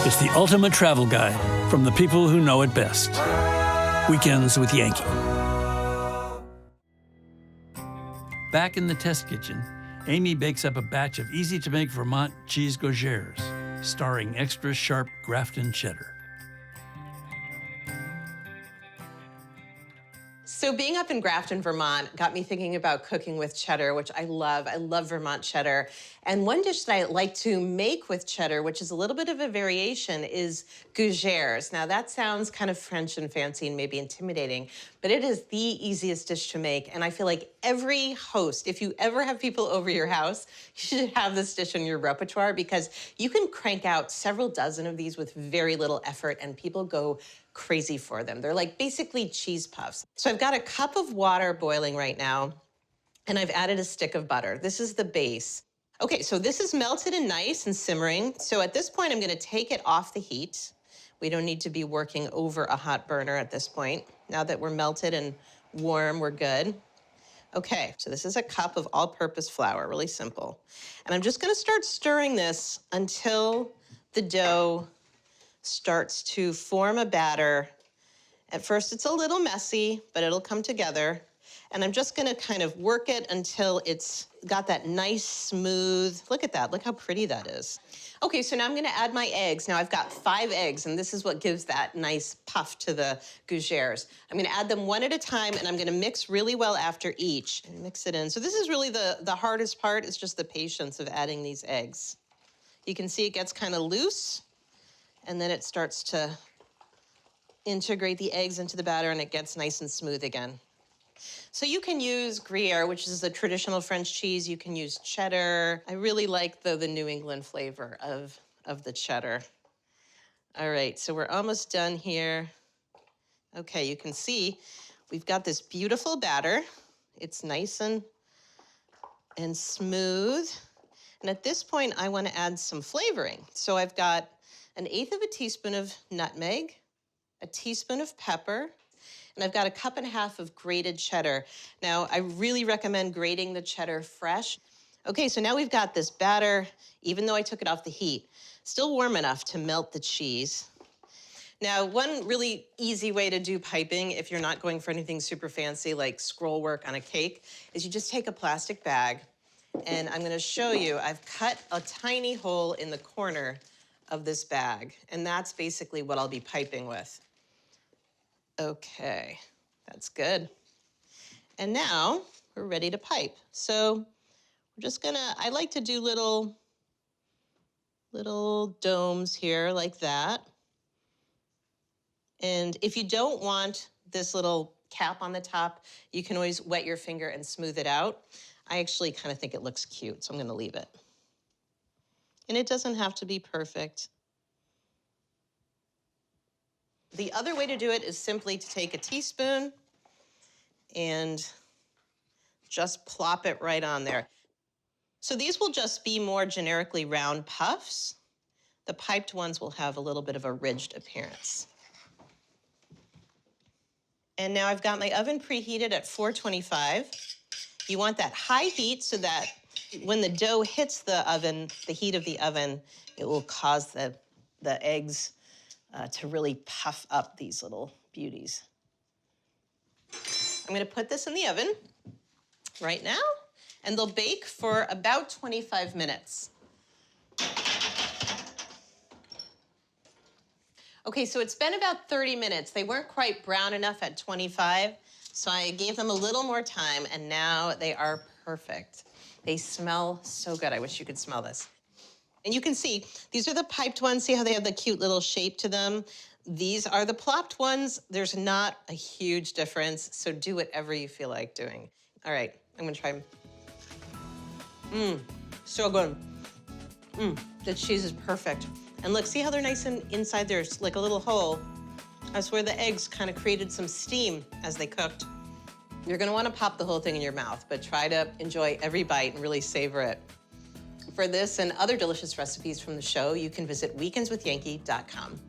It's the ultimate travel guide from the people who know it best. Weekends with Yankee. Back in the test kitchen, Amy bakes up a batch of easy-to-make Vermont cheese Gougères, starring extra sharp Grafton cheddar. So being up in Grafton, Vermont got me thinking about cooking with cheddar, which I love. I love Vermont cheddar. And one dish that I like to make with cheddar, which is a little bit of a variation, is Gougères. Now that sounds kind of French and fancy and maybe intimidating, but it is the easiest dish to make. And I feel like every host, if you ever have people over your house, you should have this dish in your repertoire because you can crank out several dozen of these with very little effort and people go crazy for them. They're like basically cheese puffs. So I've got a cup of water boiling right now, and I've added a stick of butter. This is the base. Okay, so this is melted and nice and simmering. So at this point, I'm gonna take it off the heat. We don't need to be working over a hot burner at this point. Now that we're melted and warm, we're good. Okay, so this is a cup of all-purpose flour, really simple. And I'm just gonna start stirring this until the dough starts to form a batter. At first it's a little messy, but it'll come together. And I'm just gonna kind of work it until it's got that nice smooth, look at that, look how pretty that is. Okay, so now I'm gonna add my eggs. Now I've got 5 eggs, and this is what gives that nice puff to the Gougères. I'm gonna add them one at a time, and I'm gonna mix really well after each, and mix it in. So this is really the hardest part, is just the patience of adding these eggs. You can see it gets kind of loose, and then it starts to integrate the eggs into the batter and it gets nice and smooth again. So you can use Gruyere, which is the traditional French cheese. You can use cheddar. I really like the New England flavor of the cheddar. All right, so we're almost done here. Okay, you can see we've got this beautiful batter. It's nice and smooth. And at this point, I want to add some flavoring. So I've got 1/8 of a teaspoon of nutmeg, a teaspoon of pepper, and I've got 1.5 cups of grated cheddar. Now, I really recommend grating the cheddar fresh. Okay, so now we've got this batter, even though I took it off the heat, still warm enough to melt the cheese. Now, one really easy way to do piping, if you're not going for anything super fancy like scroll work on a cake, is you just take a plastic bag, and I'm gonna show you, I've cut a tiny hole in the corner of this bag, and that's basically what I'll be piping with. Okay, that's good. And now we're ready to pipe. So we're just gonna, I like to do little domes here like that. And if you don't want this little cap on the top, you can always wet your finger and smooth it out. I actually kind of think it looks cute, so I'm gonna leave it. And it doesn't have to be perfect. The other way to do it is simply to take a teaspoon and just plop it right on there. So these will just be more generically round puffs. The piped ones will have a little bit of a ridged appearance. And now I've got my oven preheated at 425. You want that high heat so that when the dough hits the oven, the heat of the oven, it will cause the eggs to really puff up these little beauties. I'm gonna put this in the oven right now, and they'll bake for about 25 minutes. Okay, so it's been about 30 minutes. They weren't quite brown enough at 25, so I gave them a little more time, and now they are perfect. They smell so good. I wish you could smell this. And you can see, these are the piped ones. See how they have the cute little shape to them? These are the plopped ones. There's not a huge difference, so do whatever you feel like doing. All right, I'm gonna try them. So good. The cheese is perfect. And look, see how they're nice and inside there's like a little hole. That's where the eggs kind of created some steam as they cooked. You're gonna wanna pop the whole thing in your mouth, but try to enjoy every bite and really savor it. For this and other delicious recipes from the show, you can visit weekendswithyankee.com.